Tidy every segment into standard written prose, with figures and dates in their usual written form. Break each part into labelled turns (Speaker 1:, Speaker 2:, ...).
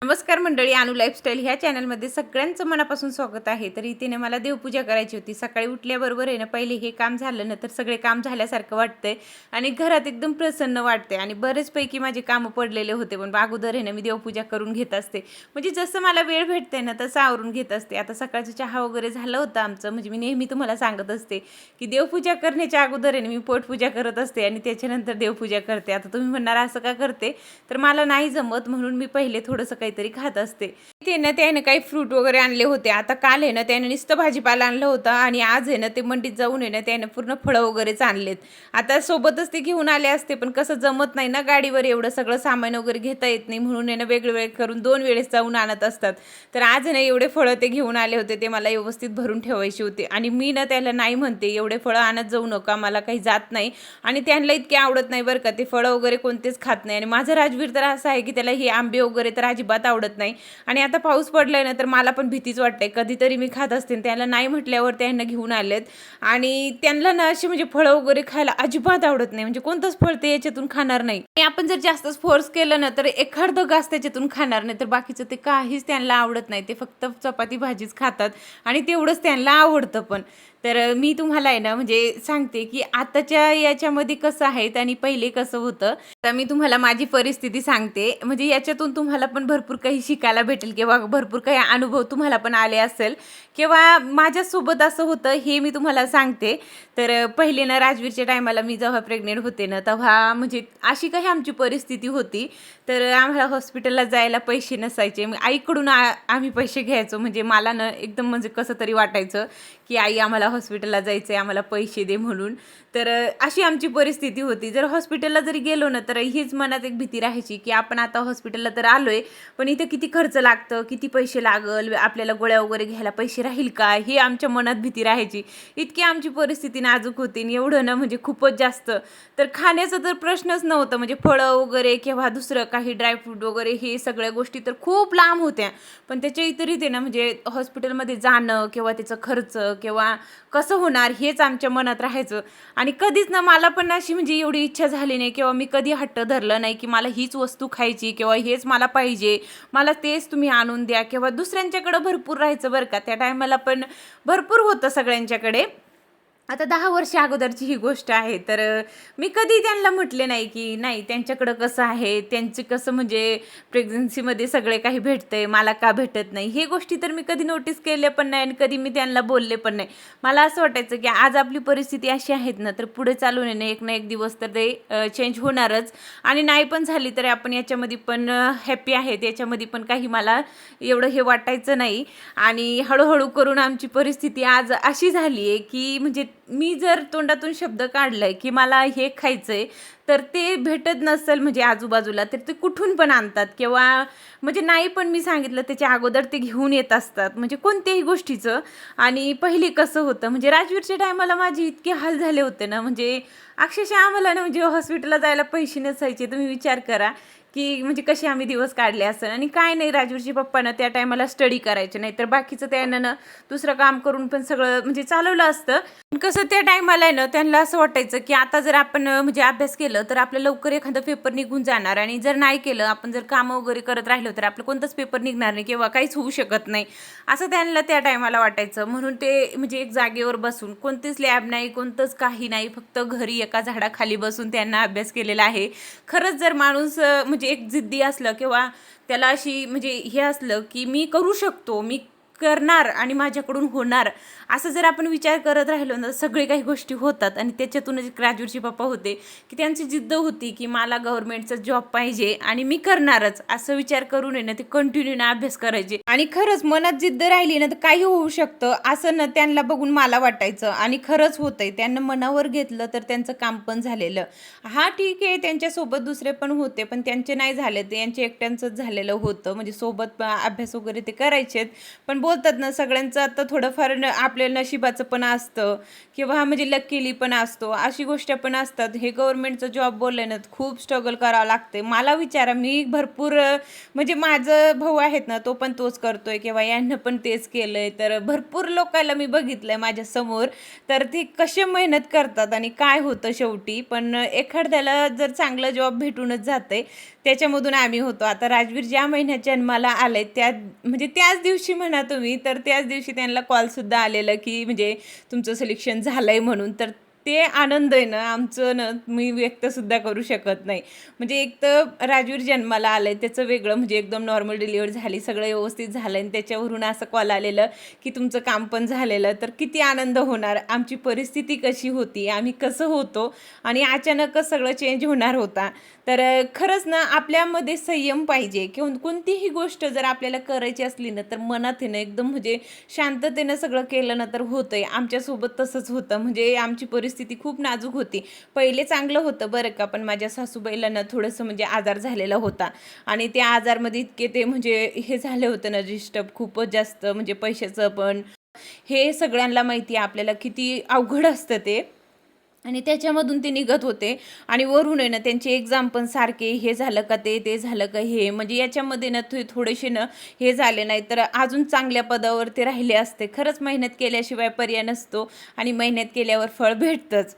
Speaker 1: नमस्कार मंडळी, अनु लाईफस्टाईल ह्या चॅनलमध्ये सगळ्यांचं मनापासून स्वागत आहे. तर इथे मला देवपूजा करायची होती. सकाळी उठल्याबरोबर आहे ना, पहिले हे काम झालं ना तर सगळे काम झाल्यासारखं वाटतंय आणि घरात एकदम प्रसन्न वाटते. आणि बरेचपैकी माझे कामं पडलेले होते, पण अगोदर आहे ना मी देवपूजा करून घेत असते. म्हणजे जसं मला वेळ भेटते ना तसं आवरून घेत असते. आता सकाळचं चहा वगैरे झालं होतं आमचं. म्हणजे मी नेहमी तुम्हाला सांगत असते की देवपूजा करण्याच्या अगोदर आहे ना मी पोटपूजा करत असते आणि त्याच्यानंतर देवपूजा करते. आता तुम्ही म्हणणार असं का करते, तर मला नाही जमत म्हणून मी पहिले थोडंसं काहीतरी खात असते. ते ना त्याने काही फ्रूट वगैरे आणले होते. आता काल आहे ना त्याने नुसतं भाजीपाला आणलं होतं आणि आज आहे ना ते मंडीत जाऊन आहे ना त्याने पूर्ण फळं वगैरेच आणलेत. आता सोबतच ते घेऊन आले असते, पण कसं जमत नाही ना गाडीवर एवढं सगळं सामान वगैरे घेता येत नाही, म्हणून आहे ना वेगवेगळे करून 2 वेळेस जाऊन आणत असतात. तर आज ना एवढे फळं ते घेऊन आले होते, ते मला व्यवस्थित भरून ठेवायचे होते. आणि मी ना त्याला नाही म्हणते एवढे फळं आणत जाऊ नका, मला काही जात नाही आणि त्यांना इतके आवडत नाही बरं का, ते फळं वगैरे कोणतेच खात नाही. आणि माझा राजवीर तर असा आहे की त्याला हे आंबे वगैरे तर अजिबात आवडत नाही. आणि आता पाऊस पडलाय ना तर मला पण भीतीच वाटते. कधीतरी मी खात असते, त्याला नाही म्हटल्यावर त्यांना घेऊन आलेत. आणि त्यांना ना अशी म्हणजे फळं वगैरे खायला अजिबात आवडत नाही, म्हणजे कोणतंच फळ ते याच्यातून खाणार नाही. आणि आपण जर जास्तच फोर्स केलं ना तर एखादं घास त्याच्यातून खाणार नाही, तर बाकीचं ते काहीच त्यांना आवडत नाही. ते फक्त चपाती भाजीच खातात आणि तेवढंच त्यांना आवडतं पण. तर मी तुम्हाला आहे ना म्हणजे सांगते की आताच्या याच्यामध्ये कसं आहे आणि पहिले कसं होतं. तर मी तुम्हाला माझी परिस्थिती सांगते, म्हणजे याच्यातून तुम्हाला पण भरपूर काही शिकायला भेटेल किंवा भरपूर काही अनुभव तुम्हाला पण आले असेल किंवा माझ्यासोबत असं होतं हे मी तुम्हाला सांगते. तर पहिले ना राजवीरच्या टायमाला मी जेव्हा प्रेग्नेंट होते ना तेव्हा म्हणजे अशी काही आमची परिस्थिती होती. तर आम्हाला हॉस्पिटलला जायला पैसे नसायचे. मग आईकडून आम्ही पैसे घ्यायचो. म्हणजे मला ना एकदम म्हणजे कसं तरी वाटायचं की आई आम्हाला हॉस्पिटलला जायचं आहे, आम्हाला पैसे दे म्हणून. तर अशी आमची परिस्थिती होती. जर हॉस्पिटलला जरी गेलो ना तर हीच मनात एक भीती राहायची की आपण आता हॉस्पिटलला तर आलोय, पण इथे किती खर्च लागतं, किती पैसे लागल, आपल्याला गोळ्या वगैरे घ्यायला पैसे राहील का, हे आमच्या मनात भीती राहायची. इतकी आमची परिस्थिती नाजूक होती आणि एवढं ना म्हणजे खूपच जास्त. तर खाण्याचा तर प्रश्नच नव्हता. म्हणजे फळं वगैरे किंवा दुसरं काही ड्रायफ्रूट वगैरे हे सगळ्या गोष्टी तर खूप लांब होत्या. पण त्याच्या इतरही ते ना म्हणजे हॉस्पिटलमध्ये जाणं किंवा त्याचा खर्च किंवा कसं होणार हेच आमच्या मनात राहायचं. आणि कधीच ना मला पण अशी म्हणजे एवढी इच्छा झाली नाही किंवा मी कधी हट्ट धरलं नाही की मला हीच वस्तू खायची किंवा हेच मला पाहिजे, मला तेच तुम्ही आणून द्या. किंवा दुसऱ्यांच्याकडं भरपूर राहायचं बरं का, त्या टायमाला पण भरपूर होतं सगळ्यांच्याकडे. आता 10 वर्ष अगोदरची ही गोष्ट आहे. तर मी कधी त्यांना म्हटले नाही की नाही त्यांच्याकडं कसं आहे, त्यांचं कसं म्हणजे प्रेग्नन्सीमध्ये सगळे काही भेटतंय, मला का भेटत नाही. हे गोष्टी तर मी कधी नोटीस केल्या पण नाही आणि कधी मी त्यांना बोलले पण नाही. मला असं वाटायचं की आज आपली परिस्थिती अशी आहेत ना, तर पुढे चालून आहे ना एक ना एक दिवस तर ते चेंज होणारच. आणि नाही पण झाली तरी आपण याच्यामध्ये पण हॅपी आहेत, याच्यामध्ये पण काही मला एवढं हे वाटायचं नाही. आणि हळूहळू करून आमची परिस्थिती आज अशी झाली आहे की म्हणजे मी जर तोंडातून शब्द काढलाय की मला हे खायचंय, तर ते भेटत नसेल म्हणजे आजूबाजूला तर ते कुठून पण आणतात. किंवा म्हणजे नाही पण मी सांगितलं त्याच्या अगोदर ते घेऊन येत असतात, म्हणजे कोणत्याही गोष्टीचं. आणि पहिले कसं होतं म्हणजे राजवीरच्या टायमाला माझे इतके हाल झाले होते ना, म्हणजे अक्षरशः आम्हाला ना म्हणजे हॉस्पिटलला जायला पैसे नसायचे. तुम्ही विचार करा की म्हणजे कसे आम्ही दिवस काढले असेल. आणि काय नाही, राजवीरचे पप्पा ना त्या टायमाला स्टडी करायचे, नाही तर बाकीचं त्यानं ना दुसरं काम करून पण सगळं म्हणजे चालवलं असतं. पण कसं त्या टायमाला आहे ना त्यांना असं वाटायचं की आता जर आपण म्हणजे अभ्यास केलं तर आपलं लवकर एखादं पेपर निघून जाणार, आणि जर नाही केलं आपण जर कामं वगैरे करत राहिलो तर आपलं कोणतंच पेपर निघणार नाही किंवा काहीच होऊ शकत नाही, असं त्यांना त्या टायमाला वाटायचं. म्हणून ते म्हणजे एक जागेवर बसून कोणतीच लॅब नाही, कोणतंच काही नाही, फक्त घरी एका झाडाखाली बसून त्यांना अभ्यास केलेला आहे. खरंच जर माणूस म्हणजे एक जिद्दी असलं किंवा त्याला अशी म्हणजे हे असलं की मी करू शकतो, मी करणार आणि माझ्याकडून होणार, असं जर आपण विचार करत राहिलो ना सगळे काही गोष्टी होतात. आणि त्याच्यातूनच राजवीरचे पप्पा होते की त्यांची जिद्द होती की मला गव्हर्नमेंटचा जॉब पाहिजे आणि मी करणारच, असं विचार करून आहे ना ते कंटिन्यू ना अभ्यास करायचे. आणि खरंच मनात जिद्द राहिली ना तर काही होऊ शकतं असं ना त्यांना बघून मला वाटायचं. आणि खरंच होतंय, त्यांना मनावर घेतलं तर त्यांचं काम पण झालेलं. हा ठीक आहे, त्यांच्यासोबत दुसरे पण होते पण त्यांचे नाही झाले, ते यांचे एकट्यांचंच झालेलं होतं. म्हणजे सोबत अभ्यास वगैरे ते करायचेत, पण बोलतात ना सगळ्यांचं आता थोडंफार आपल्या नशिबाचं पण असतं किंवा म्हणजे लकीली पण असतो, अशी गोष्ट पण असतात. हे गव्हर्नमेंटचं जॉब बोलले ना खूप स्ट्रगल करावं लागते. मला विचारा, मी भरपूर म्हणजे माझं भाऊ आहेत ना तो पण तोच करतोय किंवा यांना पण तेच केलंय. तर भरपूर लोकांना मी बघितलंय माझ्या समोर, तर ते कसे मेहनत करतात आणि काय होतं शेवटी. पण एखाद्याला जर चांगलं जॉब भेटूनच जाते त्याच्यामधून आम्ही होतो. आता राजवीर ज्या महिन्यात जन्माला आले त्या म्हणजे त्याच दिवशी म्हणा तुम्ही, तर त्याच दिवशी त्यांना कॉलसुद्धा आलेलं की म्हणजे तुमचं सिलेक्शन झालं आहे म्हणून. तर ते आनंद आहे ना आमचं ना मी व्यक्तसुद्धा करू शकत नाही. म्हणजे एक तर राजवीर जन्माला आलं आहे त्याचं वेगळं, म्हणजे एकदम नॉर्मल डिलिव्हरी झाली, सगळं व्यवस्थित झालं आणि त्याच्यावरून असं कॉल आलेलं की तुमचं काम पण झालेलं. तर किती आनंद होणार, आमची परिस्थिती कशी होती, आम्ही कसं होतो आणि अचानकच सगळं चेंज होणार होता. तर खरंच ना आपल्यामध्ये संयम पाहिजे किंवा कोणतीही गोष्ट जर आपल्याला करायची असली ना तर मनात आहे ना एकदम म्हणजे शांततेनं सगळं केलं ना तर होतंय. आमच्यासोबत तसंच होतं. म्हणजे आमची परिस्थिती खूप नाजूक होती. पहिले चांगलं होतं बरं का, पण माझ्या सासूबाईला ना थोडंसं म्हणजे आजार झालेला होता आणि त्या आजारमध्ये इतके ते म्हणजे हे झालं होतं ना डिस्टर्ब खूपच जास्त, म्हणजे पैशाचं पण. हे सगळ्यांना माहिती आहे आपल्याला किती अवघड असतं ते. आणि त्याच्यामधून ते निघत होते आणि वरून आहे ना त्यांचे एक्झाम पण सारखे हे झालं का ते झालं का हे, म्हणजे याच्यामध्ये ना थोडेसे ना हे झाले नाही तर अजून चांगल्या पदावर ते राहिले असते. खरंच मेहनत केल्याशिवाय पर्याय नसतो आणि मेहनत केल्यावर फळ भेटतंच.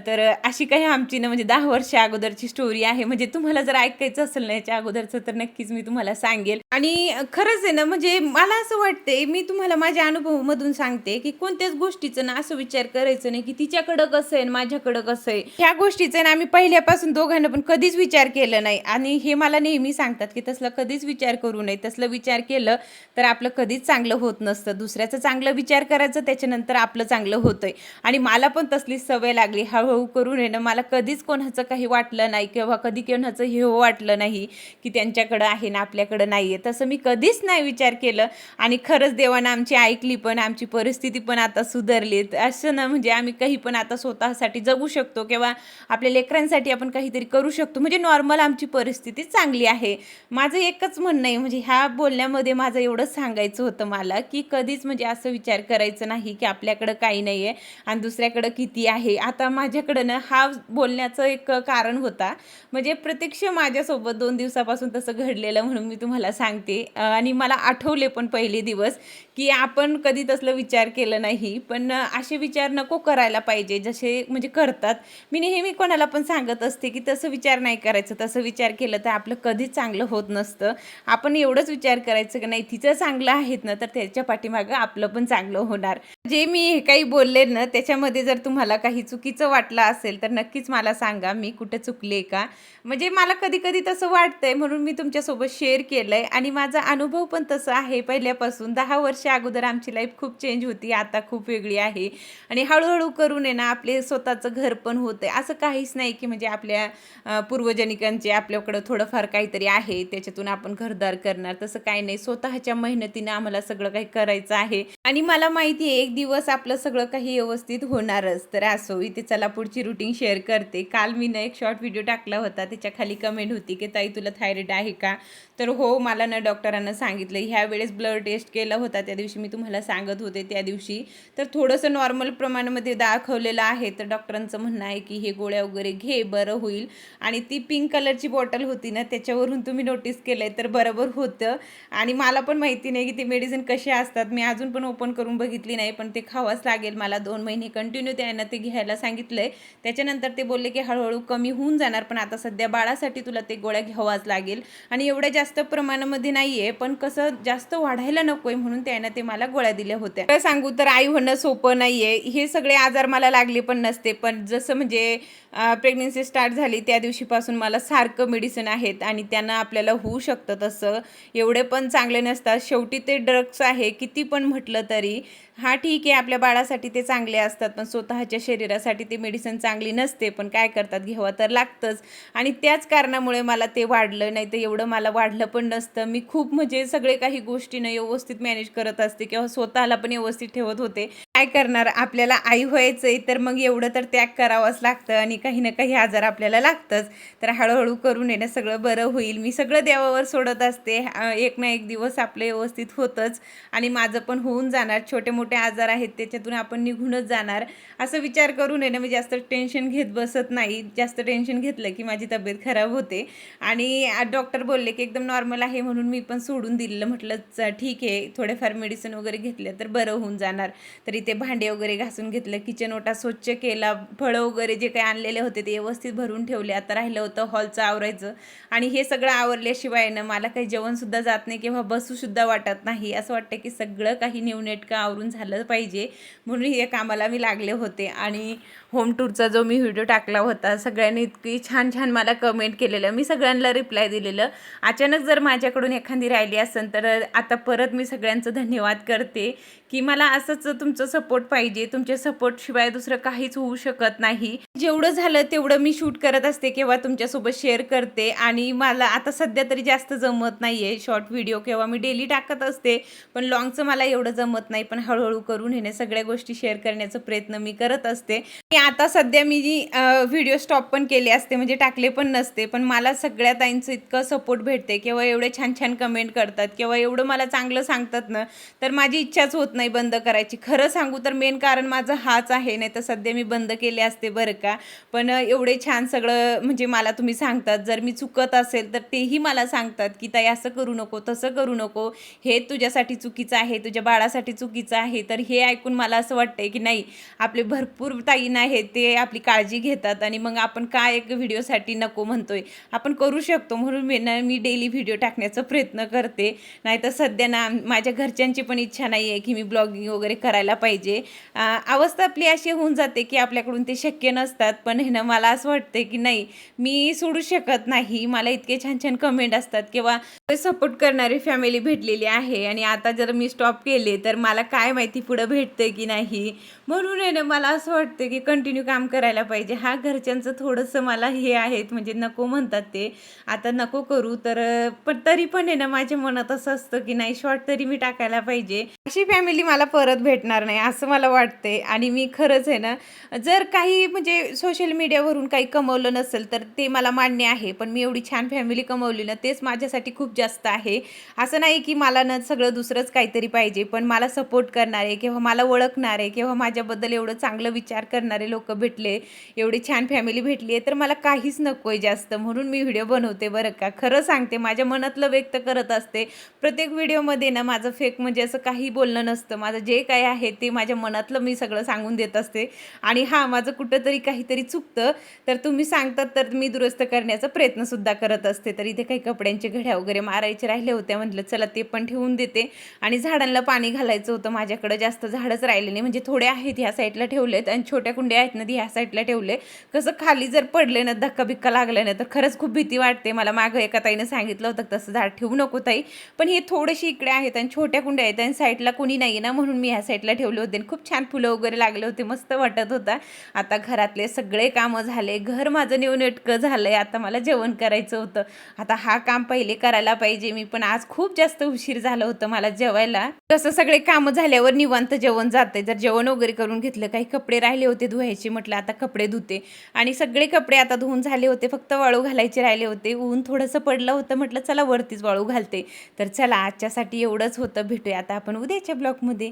Speaker 1: तर अशी काही आमची ना म्हणजे 10 वर्ष अगोदरची स्टोरी आहे. म्हणजे तुम्हाला जर ऐकायचं असेल ना याच्या अगोदरचं तर नक्कीच मी तुम्हाला सांगेल. आणि खरंच आहे ना म्हणजे मला असं वाटते, मी तुम्हाला माझ्या अनुभवामधून सांगते की कोणत्याच गोष्टीचं ना असं विचार करायचं नाही की तिच्याकडं कसं आहे माझ्याकडं कसं आहे. ह्या गोष्टीचं ना आम्ही पहिल्यापासून दोघांना पण कधीच विचार केला नाही आणि हे मला नेहमी सांगतात की तसला कधीच विचार करू नये. तसलं विचार केलं तर आपलं कधीच चांगलं होत नसतं. दुसऱ्याचं चांगलं विचार करायचं, त्याच्यानंतर आपलं चांगलं होतंय. आणि मला पण तसलीच सवय लागली. हळूहळू करून आहे ना मला कधीच कोणाचं काही वाटलं नाही किंवा कधी कोणाचं हे वाटलं नाही की त्यांच्याकडं आहे ना आपल्याकडं नाही आहे. तसं मी कधीच नाही विचार केलं आणि खरंच देवानं आमची ऐकली पण, आमची परिस्थिती पण आता सुधारली. असं ना म्हणजे आम्ही काही पण आता स्वतःसाठी जगू शकतो किंवा आपल्या लेकरांसाठी आपण काहीतरी करू शकतो. म्हणजे नॉर्मल आमची परिस्थिती चांगली आहे. माझं एकच म्हणणं आहे, म्हणजे ह्या बोलण्यामध्ये माझं एवढंच सांगायचं होतं मला की कधीच म्हणजे असं विचार करायचं नाही की आपल्याकडं काही नाही आहे आणि दुसऱ्याकडं किती आहे. आता माझ्याकडं ना हा बोलण्याचं एक कारण होता, म्हणजे प्रत्यक्ष माझ्यासोबत 2 दिवसापासून तसं घडलेलं म्हणून मी तुम्हाला सांगते. आणि मला आठवले पण पहिले दिवस की आपण कधी तसलं विचार केलं नाही. पण असे विचार नको करायला पाहिजे जसे म्हणजे करतात. मी नेहमी कोणाला पण सांगत असते की तसं विचार नाही करायचं, तसं विचार केलं तर आपलं कधीच चांगलं होत नसतं. आपण एवढंच विचार करायचं की नाही तिचं चांगलं आहेत ना तर त्याच्या पाठीमागं आपलं पण चांगलं होणार. जे मी हे काही बोलले ना त्याच्यामध्ये जर तुम्हाला काही चुकीचं वाटलं असेल तर नक्कीच मला सांगा, मी कुठे चुकले का. म्हणजे मला कधी कधी तसं वाटतंय म्हणून मी तुमच्यासोबत शेअर केलं आहे आणि माझा अनुभव पण तसा आहे. पहिल्यापासून 10 वर्ष अगोदर आमची लाईफ खूप चेंज होती, आता खूप वेगळी आहे आणि हळूहळू करून आहे ना आपले स्वतःचं घर पण होतं आहे. असं काहीच नाही की म्हणजे आपल्या पूर्वजनिकांचे आपल्याकडं थोडंफार काहीतरी आहे त्याच्यातून आपण घरदार करणार, तसं काही नाही. स्वतःच्या मेहनतीने आम्हाला सगळं काही करायचं आहे आणि मला माहिती आहे एक दिवस आपलं सगळं काही व्यवस्थित होणारच. तर असो, इथे चला पुढची रुटीन शेअर करते. काल मी ना एक शॉर्ट व्हिडिओ टाकला होता, त्याच्या खाली कमेंट होती की ताई तुला थायरॉइड आहे का. तर हो, मला ना डॉक्टरांना सांगितलं. ह्या वेळेस ब्लड टेस्ट केला होता त्या दिवशी मी तुम्हाला सांगत होते त्या दिवशी, तर थोडंसं नॉर्मल प्रमाणामध्ये दाखवलेलं आहे. तर डॉक्टरांचं म्हणणं आहे की हे गोळ्या वगैरे घे बरं होईल. आणि ती पिंक कलरची बॉटल होती ना त्याच्यावरून तुम्ही नोटीस केलंय तर बरोबर होतं. आणि मला पण माहिती नाही की ती मेडिसिन कशी असतात, मी अजून पण ओपन करून बघितली नाही, पण ते खावंच लागेल मला. 2 महिने कंटिन्यू त्यांना ते घ्यायला सांगितलंय. त्याच्यानंतर ते बोलले की हळूहळू कमी होऊन जाणार, पण आता सध्या बाळासाठी तुला ते गोळ्या घ्यावाच लागेल. आणि एवढ्या जास्त प्रमाणामध्ये नाही आहे, पण कसं जास्त वाढायला नको आहे म्हणून त्यांना ते मला गोळ्या दिल्या होत्या. तर सांगू तर आई होणं सोपं नाही आहे. हे सगळे आजार मला लागले पण नसते, पण जसं म्हणजे प्रेग्नन्सी स्टार्ट झाली त्या दिवशीपासून मला सारखं मेडिसिन आहेत आणि त्यांना आपल्याला होऊ शकतं तसं. एवढे पण चांगले नसतात. शेवटी ते ड्रग्स आहे किती पण म्हटलं तरी. हां ठीक आहे, आपल्या बाळासाठी ते चांगले असतात, पण स्वतःच्या शरीरासाठी ते मेडिसिन चांगली नसते. पण काय करतात, घ्यावं तर लागतंच. आणि त्याच कारणामुळे मला ते वाढलं, नाही तर एवढं मला वाढलं पण नसतं. मी खूप म्हणजे सगळे काही गोष्टीनं व्यवस्थित मॅनेज करत असते किंवा स्वतःला पण व्यवस्थित ठेवत होते. काय करणार, आपल्याला आई व्हायचंय तर मग एवढं तर त्याग करावाच लागतं आणि काही ना काही आजार आपल्याला लागतंच. तर हळूहळू करून आहे ना सगळं बरं होईल. मी सगळं देवावर सोडत असते. एक ना एक दिवस आपलं व्यवस्थित होतंच आणि माझं पण होऊन जाणार. छोटे मोठे आजार आहेत त्याच्यातून आपण निघूनच जाणार, असं विचार करून आहे ना मी जास्त टेन्शन घेत बसत नाही. जास्त टेन्शन घेतलं की माझी तब्येत खराब होते. आणि डॉक्टर बोलले की एकदम नॉर्मल आहे म्हणून मी पण सोडून दिलेलं. म्हटलं ठीक आहे, थोडेफार मेडिसिन वगैरे घेतले तर बरं होऊन जाणार. तर इथे ते भांडे वगैरे घासून घेतलं, किचन ओटा स्वच्छ केला, फळं वगैरे जे काही आणलेले होते ते व्यवस्थित भरून ठेवले. आता राहिलं होतं हॉलचं आवरायचं आणि हे सगळं आवरल्याशिवाय ना मला काही जेवणसुद्धा जात नाही किंवा बसूसुद्धा वाटत नाही. असं वाटतं की सगळं काही नीटनेटकं आवरून झालं पाहिजे, म्हणून हे कामाला मी लागले होते. आणि होम टूरचा जो मी व्हिडिओ टाकला होता सगळ्यांनी इतकी छान छान मला कमेंट केलेलं, मी सगळ्यांना रिप्लाय दिलेलं. अचानक जर माझ्याकडून एखादी राहिली असेल तर आता परत मी सगळ्यांचं धन्यवाद करते की मला असंच तुमचं सपोर्ट पाहिजे. तुमच्या सपोर्टशिवाय दुसरं काहीच होऊ शकत नाही. जेवढं झालं तेवढं मी शूट करत असते किंवा तुमच्यासोबत शेअर करते. आणि मला आता सध्या तरी जास्त जमत नाही आहे शॉर्ट व्हिडिओ, किंवा मी डेली टाकत असते पण लॉंगचं मला एवढं जमत नाही. पण हळूहळू करून हे सगळ्या गोष्टी शेअर करण्याचा प्रयत्न मी करत असते. आता सध्या मी जी व्हिडिओ स्टॉप पण केले असते, म्हणजे टाकले पण नसते, पण मला सगळ्या ताईंचं इतकं सपोर्ट भेटते किंवा एवढे छान छान कमेंट करतात किंवा एवढं मला चांगलं सांगतात ना, तर माझी इच्छाच होत नाही बंद करायची. खरं सांगू तर मेन कारण माझं हाच आहे, नाही तर सध्या मी बंद केले असते बरं का. पण एवढे छान सगळं म्हणजे मला तुम्ही सांगतात, जर मी चुकत असेल तर तेही मला सांगतात की ताई असं करू नको, तसं करू नको, हे तुझ्यासाठी चुकीचं आहे, तुझ्या बाळासाठी चुकीचं आहे. तर हे ऐकून मला असं वाटतंय की नाही, आपले भरपूर ताई आहेत ते आपली काळजी घेतात आणि मग आपण काय एक व्हिडिओसाठी नको म्हणतोय, आपण करू शकतो. म्हणून मी डेली व्हिडिओ टाकण्याचा प्रयत्न करते. नाहीतर सध्या ना माझ्या घरच्यांची पण इच्छा नाही आहे की मी ब्लॉगिंग वगैरे करायला पाहिजे. अवस्था आपली अशी होऊन जाते की आपल्याकडून ते शक्य नसतात. पण हे ना मला असं वाटते की नाही, मी सोडू शकत नाही. मला इतके छान छान कमेंट असतात किंवा सपोर्ट करणारी फॅमिली भेटलेली आहे आणि आता जर मी स्टॉप केले तर मला काय माहिती पुढं भेटते की नाही. म्हणून आहे ना मला असं वाटतं की कंटिन्यू काम करायला पाहिजे. हा घरच्यांचं थोडंसं मला हे आहेत, म्हणजे नको म्हणतात ते, आता नको करू. तर पण तरी पण आहे ना माझ्या मनात असं असतं की नाही, शॉर्ट तरी मी टाकायला पाहिजे. अशी फॅमिली मला परत भेटणार नाही असं मला वाटते. आणि मी खरंच आहे ना, जर काही म्हणजे सोशल मीडियावरून काही कमवलं नसेल तर ते मला मान्य आहे, पण मी एवढी छान फॅमिली कमवली ना, तेच माझ्यासाठी खूप जास्त आहे. असं नाही की मला ना सगळं दुसरंच काहीतरी पाहिजे, पण मला सपोर्ट करणारे किंवा मला ओळखणारे किंवा माझ्याबद्दल एवढं चांगलं विचार करणारे लोक भेटले, एवढी छान फॅमिली भेटली आहे, तर मला काहीच नको आहे जास्त. म्हणून मी व्हिडिओ बनवते बरं का. खरं सांगते, माझ्या मनातलं व्यक्त करत असते प्रत्येक व्हिडिओमध्ये ना. माझं फेक म्हणजे असं काही बोलणं नसतं. माझं जे काही आहे ते माझ्या मनातलं मी सगळं सांगून देत असते. आणि हां, माझं कुठंतरी काहीतरी चुकतं तर तुम्ही सांगतात तर मी दुरुस्त करण्याचा प्रयत्नसुद्धा करत असते. तर इथे काही कपड्यांचे घड्या वगैरे मारायचे राहिले होते, म्हटलं चला ते पण ठेवून देते. आणि झाडांना पाणी घालायचं होतं, माझ्याकडे जास्त झाडच राहिले नाही, म्हणजे थोडे आहेत ह्या साईडला ठेवलेत आणि छोट्या कुंड्या आहेत ना ती ह्या साईडला ठेवले. कसं खाली जर पडले ना, धक्का बिक्का लागले ना, तर खरंच खूप भीती वाटते मला. मागं एका ताईनं सांगितलं होतं तसं झाड ठेवू नको ताई, पण हे थोडेसे इकडे आहेत आणि छोट्या कुंड्या आहेत आणि साईडला कोणी नाही ना, म्हणून मी ह्या साईडला ठेवले होते. खूप छान फुलं वगैरे लागले होते, मस्त वाटत होता. आता घरातले सगळे कामं झाले, घर माझं नीटनेटकं झालंय. आता मला जेवण करायचं होतं, आता हा काम पहिले करायला पाहिजे मी. पण आज खूप जास्त उशीर झालं होतं मला जेवायला. तसं सगळे कामं झाल्यावर निवांत जेवण जाते. जर जेवण वगैरे करून घेतलं, काही कपडे राहिले होते धुवायचे, म्हटलं आता कपडे धुते. आणि सगळे कपडे आता धुवून झाले होते, फक्त वाळू घालायचे राहिले होते. ऊन थोडंसं पडलं होतं, म्हटलं चला वरतीच वाळू घालते. तर चला आजच्यासाठी एवढंच होतं, भेटूया आता आपण उद्याच्या ब्लॉगमध्ये.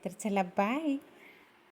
Speaker 1: तर चला बाय.